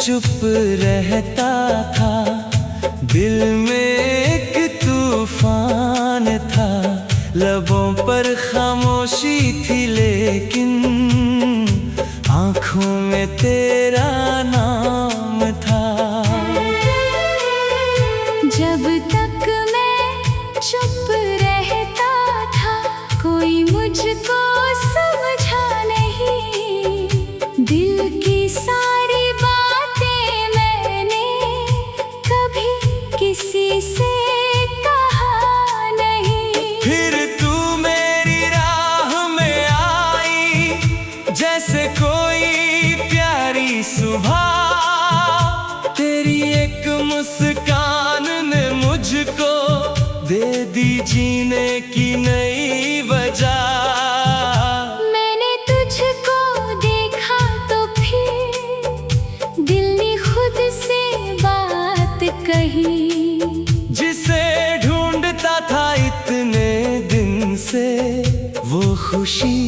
चुप रहता था, दिल में एक तूफान था। लबों पर खामोशी थी लेकिन आँखों में तेरा नाम था। जब तक मैं चुप रहता था, कोई मुझको समझा नहीं। दिल की सारी बातें मैंने कभी किसी से कहा नहीं। फिर तू मेरी राह में आई, जैसे कोई प्यारी सुबह। तेरी एक मुस्कान ने मुझको दे दी जीने की नई वजह। मैंने तुझको देखा तो फिर दिल ने खुद से बात कही। जिसे ढूंढता था इतने दिन से, वो खुशी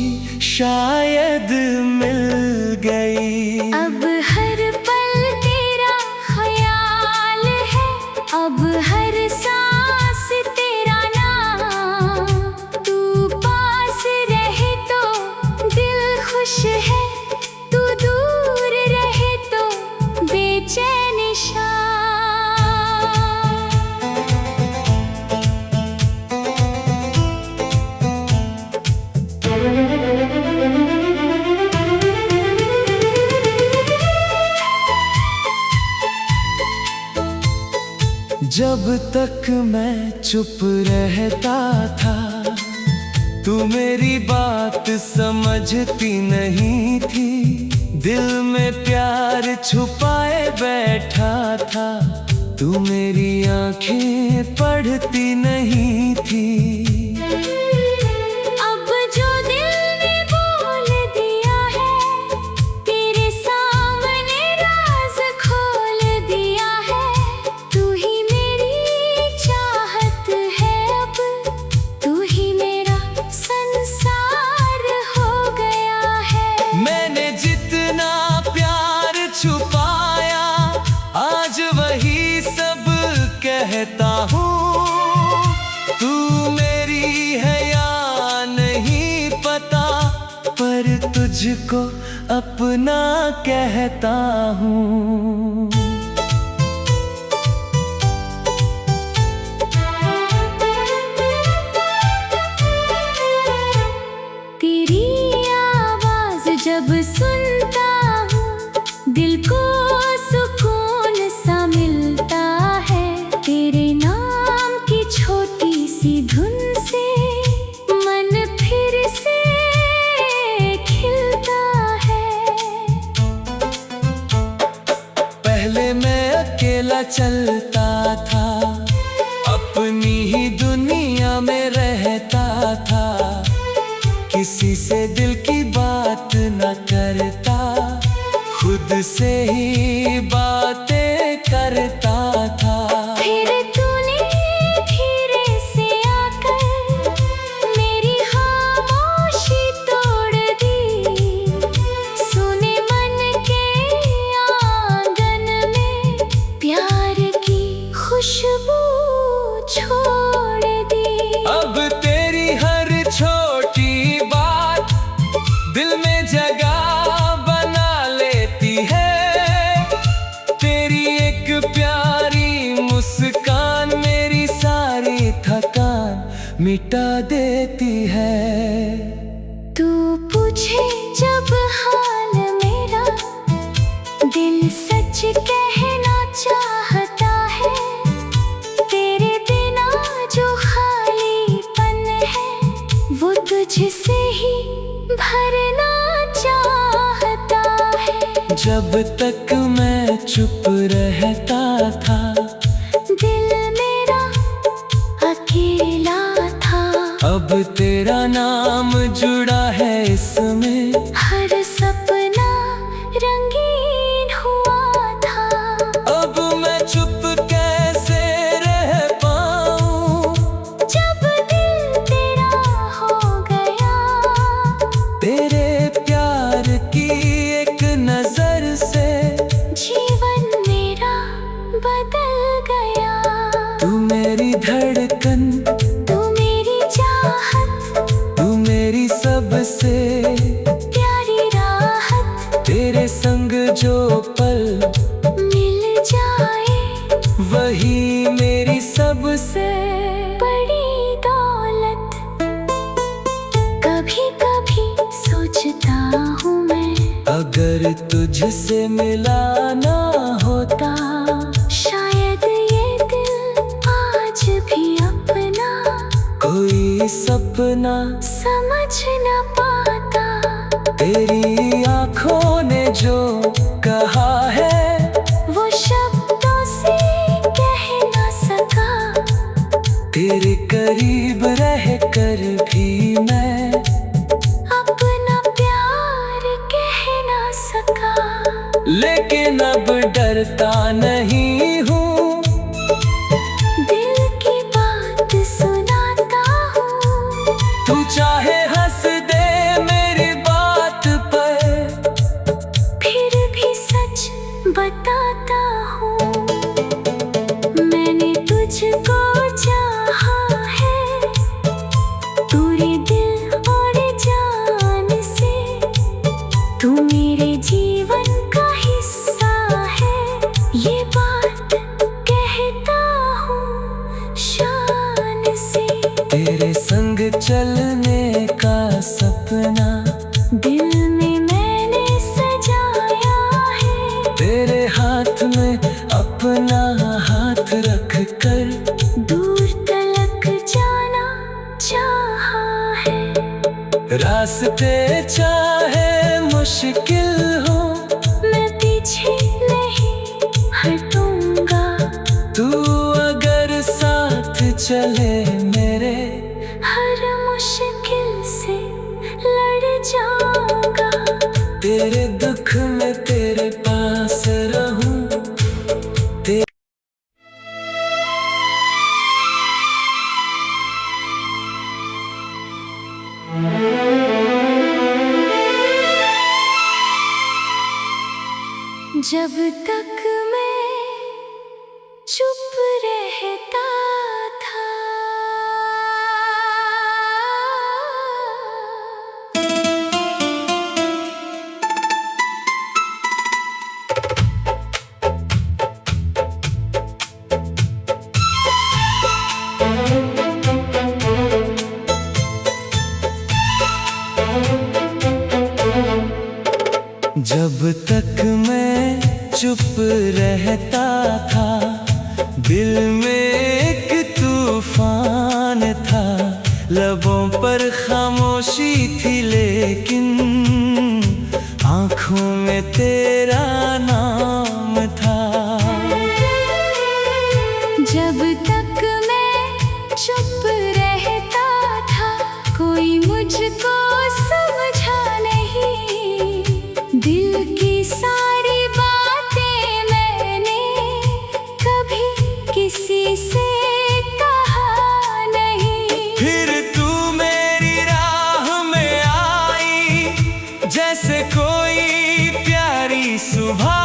शायद मिल गई। अब हर पल तेरा ख्याल है, अब हर सांस तेरा नाम। तू पास रहे तो दिल खुश है, तू दूर रहे तो बेचैन शाम। जब तक मैं चुप रहता था, तू मेरी बात समझती नहीं थी। दिल में प्यार छुपाए बैठा था, तू मेरी आंखें पढ़ती नहीं थी। अब जो दिल ने बोल दिया है, तेरे सामने राज खोल दिया है। तू ही मेरी चाहत है, अब तू ही मेरा संसार हो गया है। मैंने जितना प्यार छुपाया, आज वही सब कहता हूँ। तू मेरी है या नहीं पता, पर तुझको अपना कहता हूँ। तेरी आवाज जब सुनता हूँ, दिल को सुकून सा मिलता है। तेरे नाम की छोटी सी धुन से मन फिर से खिलता है। पहले मैं अकेला चलता था, अपनी ही दुनिया में रहता था। किसी से दिल की बात न करता, खुद से ही बातें करता था। फिर तूने धीरे से आकर मेरी खामोशी तोड़ दी। सुने मन के आंगन में प्यार की खुशबू छोड़ दी। अब तेरी हर छोटी बात दिल में जगह बना लेती है। तेरी एक प्यारी मुस्कान मेरी सारी थकान मिटा देती है। तू पूछे जब हाल मेरा, दिल सच कहना चाहता है। तेरे बिना जो खालीपन है, वो तुझसे ही भरना चाहता है। जब तक मैं चुप रहता था, दिल मेरा अकेला था। अब तेरा नाम जुड़ा है इसमें, हर सपना रंगीन हुआ था। अब मैं चुप कैसे रह पाऊं, जब दिल तेरा हो गया। तेरे प्यार की एक नजर से जीवन गया। तू मेरी धड़कन, तू मेरी चाहत, तू मेरी सबसे प्यारी राहत। तेरे संग जो पल मिल जाए वही मेरी सबसे बड़ी दौलत। कभी कभी सोचता हूँ मैं, अगर तुझसे मिला ना होता, शायद ये दिल आज भी अपना कोई सपना समझ न पाता। तेरी आंखों ने जो कहा है वो शब्दों से कह न सका। तेरे करीब रह कर भी मैं अपना प्यार कह न सका। लेकिन अब डरता नहीं हूँ, दिल की बात सुनाता हूँ। तू चाहे हंस दे मेरी बात पर, फिर भी सच बताता हूँ। मैंने तुझको चाहा है पूरे दिल और जान से। तू मेरे जीवन का हिस्सा है, ये बात कहता हूँ शान से। तेरे संग चलने का सपना दिल में मैंने सजाया है, तेरे हाथ में अपना हाथ रख कर दूर तलक जाना चाहा है। रास्ते चाहे मुश्किल हो, मैं पीछे नहीं हटूंगा। तू अगर साथ चले मेरे, हर मुश्किल से लड़ जाऊंगा। तेरे दुख में तेरे पास रहूं। जब तक मैं चुप रहता था, जब तक मैं चुप रहता था, दिल में एक तूफान था। लबों पर खामोशी थी लेकिन आंखों में तेरा नाम था। जब तक मैं चुप रहता था, कोई मुझको समझा नहीं। दिल की सारी बातें मैंने कभी किसी से कहा नहीं। फिर तू मेरी राह में आई, जैसे कोई प्यारी सुबह।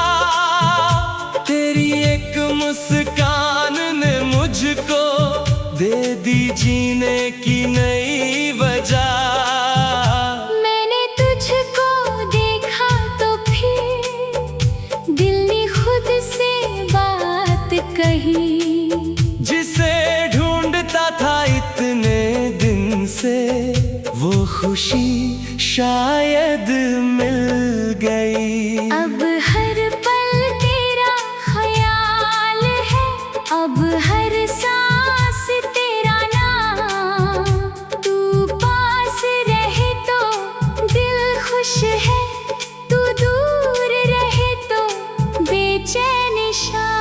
तेरी एक मुस्कान ने मुझको दे दी जीने की नई वजह। मैंने तुझको देखा तो फिर दिल ने खुद से बात कही। जिसे ढूंढता था इतने दिन से, वो खुशी शायद मिल गई। अब हर पल तेरा ख्याल है, अब हर सांस तेरा नाम। तू पास रहे तो दिल खुश है, तू दूर रहे तो बेचैन शाम।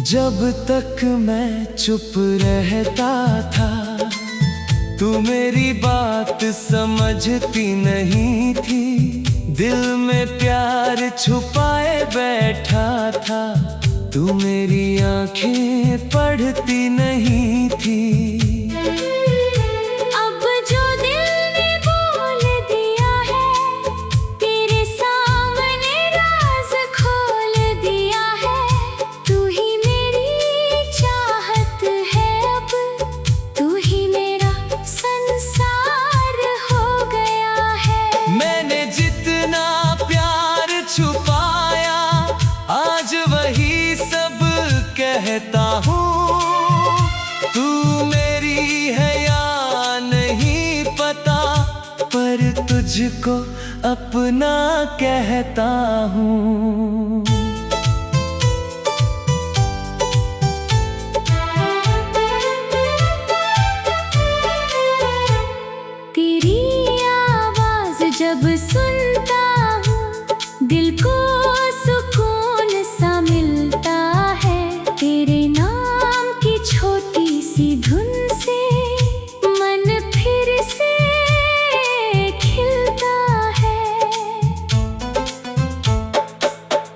जब तक मैं चुप रहता था, तू मेरी बात समझती नहीं थी। दिल में प्यार छुपाए बैठा था, तू मेरी आंखें पढ़ती नहीं थी। अब जो दिल ने बोल दिया है, तेरे सामने राज खोल दिया है। तू ही मेरी चाहत है, अब तू ही मेरा संसार हो गया है। मैंने जितना प्यार छुपाया, आज वही सब कहता हूँ। तू मेरी है या नहीं पता, पर तुझको अपना कहता हूँ। तेरी आवाज जब सुनता हूँ, दिल को सुकून सा मिलता है। तेरे नाम की छोटी सी धुन से मन फिर से खिलता है।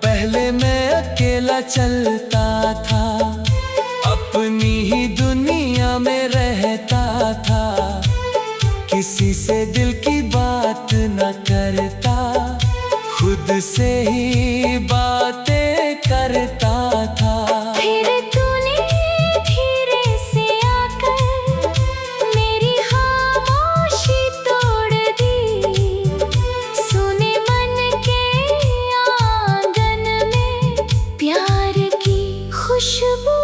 पहले मैं अकेला चलता था, अपनी ही दुनिया में रहता था। किसी से दिल की बात न करता, खुद से ही बातें करता था। फिर तूने धीरे से आकर मेरी खामोशी तोड़ दी। सुने मन के आंगन में प्यार की खुशबू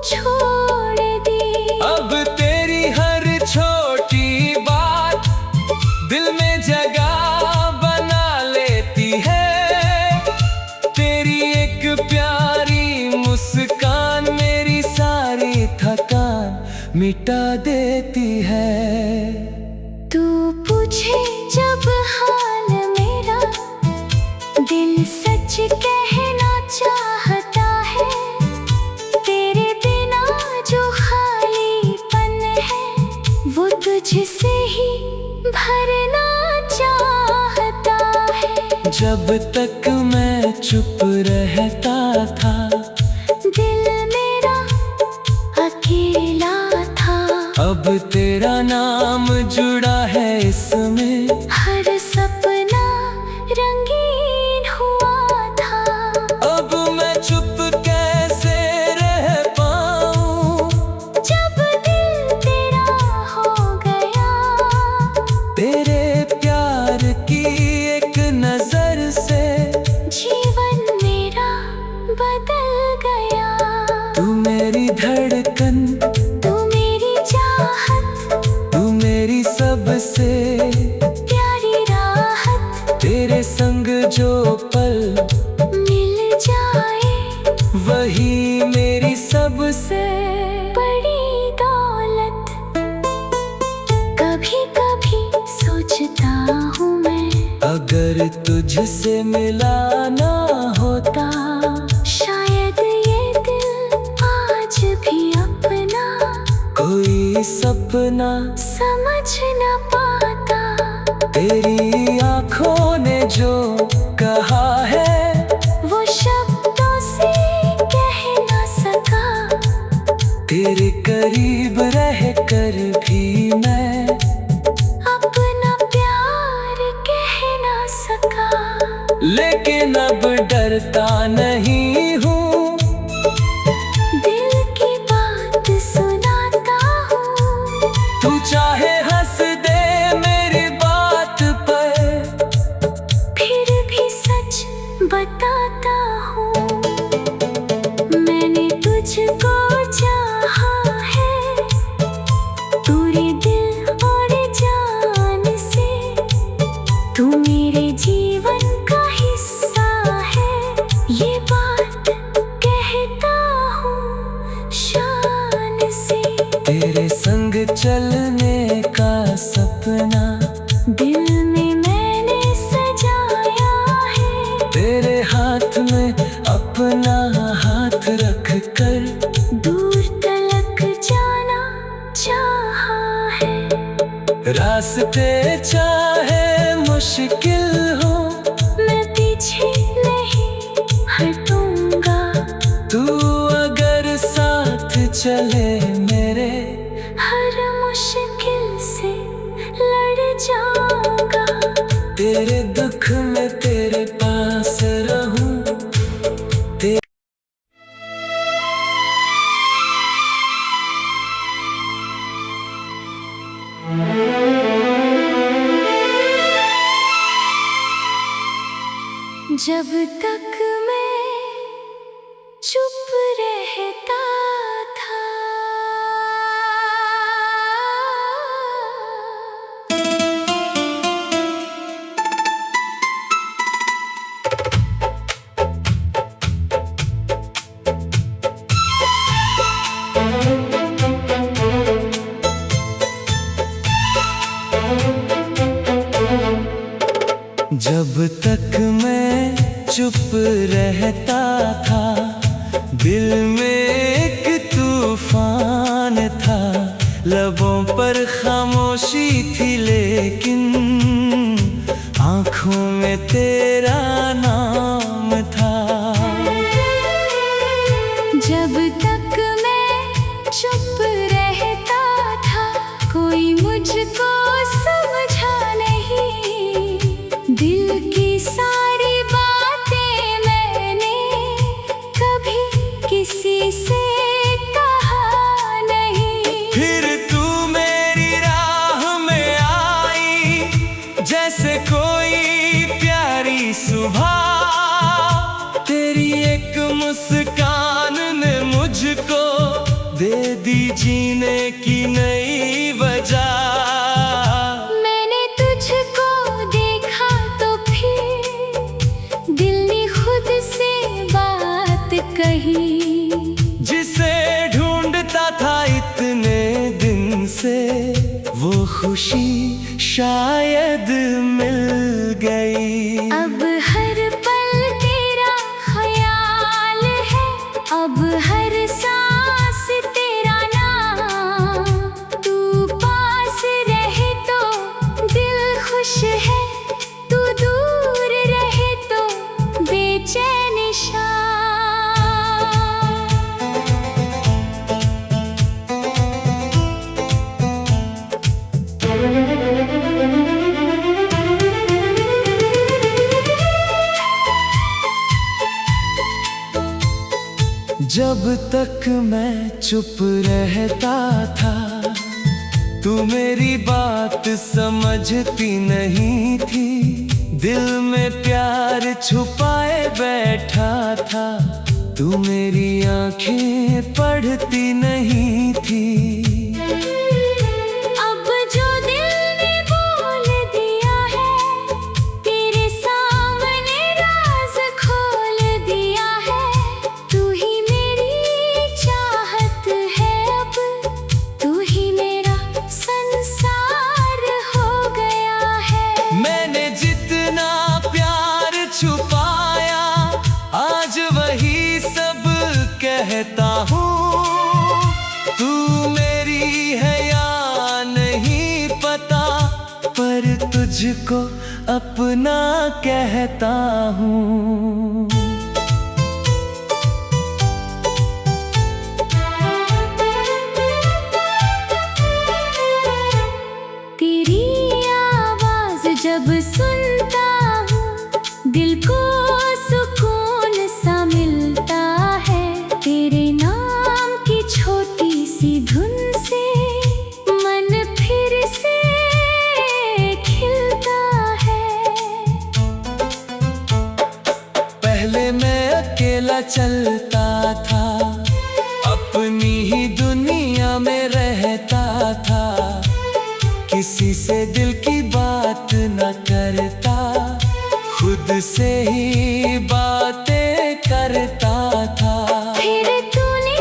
छोड़ दी। अब तेरी हर छोटी बात दिल में जगह बना लेती है। तेरी एक प्यारी मुस्कान मेरी सारी थकान मिटा देती है। तू पूछे जब हाल मेरा, दिल सच कहना चाहता है। तेरे बिना जो खालीपन है, वो तुझसे ही भरना चाहता है। जब तक मैं चुप रहता था, दिल मेरा अकेला था। अब तेरा नाम जुड़ा है इसमें, हर सपना रंगीन हुआ था। अब मैं चुप कैसे रह पाऊं, जब दिल तेरा हो गया, तेरे प्यार की एक नजर से जीवन मेरा बदल गया। तू मेरी धड़कन, तू मेरी चाहत, तू मेरी सबसे प्यारी राहत। तेरे संग जो पल मिल जाए, वही मेरी सबसे बड़ी दौलत। कभी कभी सोचता हूँ मैं, अगर तुझसे मिला ना होता, शायद ये दिल आज भी अपना कोई सपना समझ न पाता। तेरी आंखों ने जो कहा है, वो शब्दों से कह न सका। तेरे करीब रह कर भी मैं अपना प्यार कह न सका। लेकिन अब डरता नहीं हूँ, दिल की बात सुनाता हूँ। तू चाहे हंस दे मेरी बात पर, फिर भी सच बताता हूँ। मैंने तुझको चाहा है, पूरे दिल और जान से। तू मेरे जीवन का हिस्सा है, ये बात कहता हूँ शान से। तेरे संग चलने का सपना दिल में मैंने सजाया है। तेरे हाथ में अपना हाथ रख कर दूर तलक जाना चाहा है। रास्ते चाहे मुश्किल हो, मैं पीछे नहीं हटूंगा। चले मेरे, हर मुश्किल से लड़ जाऊंगा। तेरे दुख में तेरे पास रहूं। जब तक मैं चुप रहता था, जब तक मैं चुप रहता था, दिल में एक तूफान था। लबों पर खामोशी थी लेकिन आँखों में तेरा नाम था। जब तक मैं चुप रहता था, कोई मुझको समझा नहीं। दिल की सारी बातें मैंने कभी किसी से कहा नहीं। फिर तू मेरी राह में आई, जैसे कोई प्यारी सुबह। तेरी एक मुस्कान ने मुझको दे दी जीने की नई वजह। मैंने तुझको देखा तो फिर दिल ने खुद से बात कही। जिसे ढूंढता था इतने दिन से, वो खुशी शायद मिल गई। अब हर पल तेरा ख्याल है, अब हर सांस तेरा नाम। तू पास रहे तो दिल खुश है, तू दूर रहे तो बेचैन शाम। जब तक मैं चुप रहता था, तू मेरी बात समझती नहीं थी। दिल में प्यार छुपाए बैठा था, तू मेरी आंखें पढ़ती नहीं थी। अब जो दिल ने बोल दिया है, तेरे सामने राज खोल दिया है। तू ही मेरी चाहत है, अब तू ही मेरा संसार हो गया है। मैंने जितना प्यार छुपाया, आज वही सब कहता हूँ। तू मेरी है या नहीं पता, पर तुझको अपना कहता हूँ। तेरी आवाज जब सुनता हूँ, दिल को सुकून सा मिलता है। तेरे नाम की छोटी सी धुन से मन फिर से खिलता है। पहले मैं अकेला चलता था, अपनी ही दुनिया में रहता था। किसी से दिल की बात न करता, खुद से ही बातें करता था। फिर तूने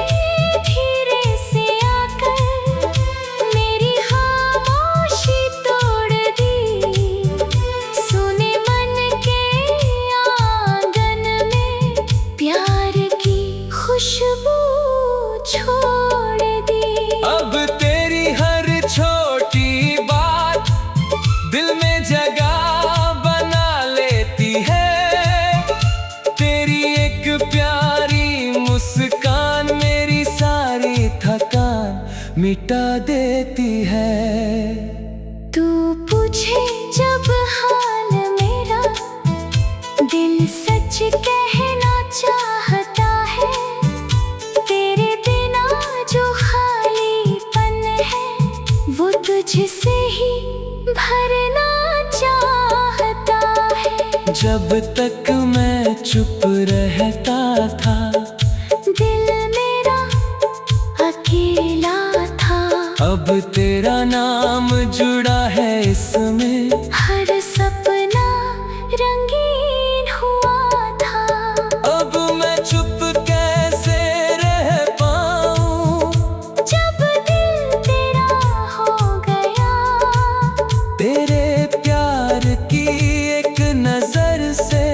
धीरे से आकर मेरी खामोशी तोड़ दी। सुने मन के आंगन में प्यार की खुशबू छोड़ दी। अब तेरी हर छोटी बात दिल में जगह बना लेती है। तेरी एक प्यारी मुस्कान मेरी सारी मिटा देती है। तू पूछे जब हाल मेरा, दिल सच कहना चाहता है। तेरे बिना जो खालीपन है, वो तुझसे ही भरना चाहता है। जब तक मैं चुप रहता था, दिल मेरा अकेला था। अब तेरा नाम जुड़ा है इसमें, हर सपना रंगीन हुआ था। अब मैं चुप कैसे रह पाऊं, जब दिल तेरा हो गया। तेरे प्यार की एक नजर से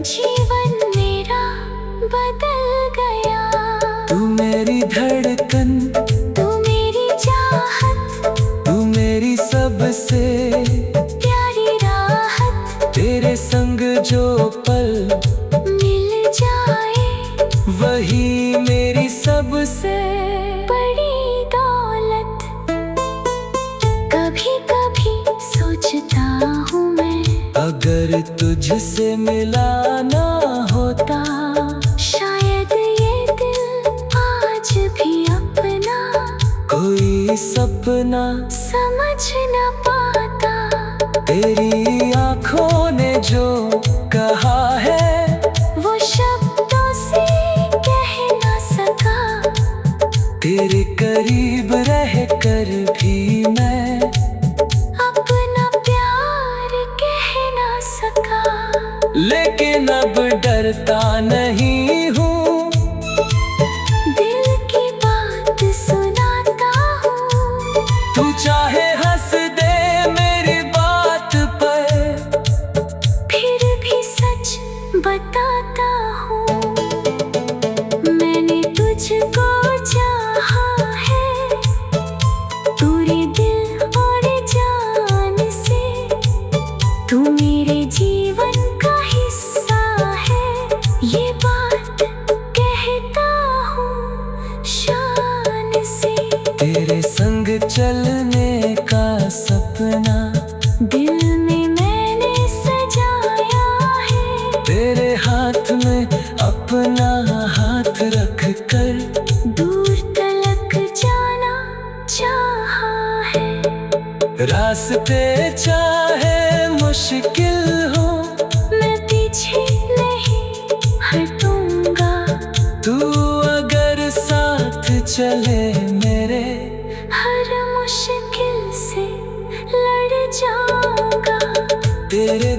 जीवन मेरा बदल गया। तू मेरी धड़कन, तू मेरी चाहत, तू मेरी सबसे प्यारी राहत। तेरे संग जो पल मिल जाए, वही मेरी सबसे बड़ी दौलत। कभी कभी सोचता हूँ मैं, अगर तुझसे मिला ना होता, शायद ये दिल आज भी अपना कोई सपना समझ न पाता। तेरी आँखों ने जो कहा है, वो शब्दों से कह न सका। तेरे करीब रह कर भी मैं अपना प्यार कह न सका। लेकिन अब डरता नहीं हूँ, दिल की बात सुनाता हूँ। तू चाहे हंस दे मेरी बात पर, फिर भी सच बताता हूँ। मैंने तुझको चाहा है, पूरे दिल और जान से। तू मेरे जीवन का हिस्सा है, ये बात कहता हूँ शान से। तेरे संग चलने का सपना दिल में मैंने सजाया है। तेरे हाथ में अपना हाथ रख कर दूर तलक जाना चाहा है। रास्ते चाहे मुश्किल हो, मैं पीछे नहीं हटूंगा। तू अगर साथ चले मेरे, हर मुश्किल से लड़ जाऊंगा। तेरे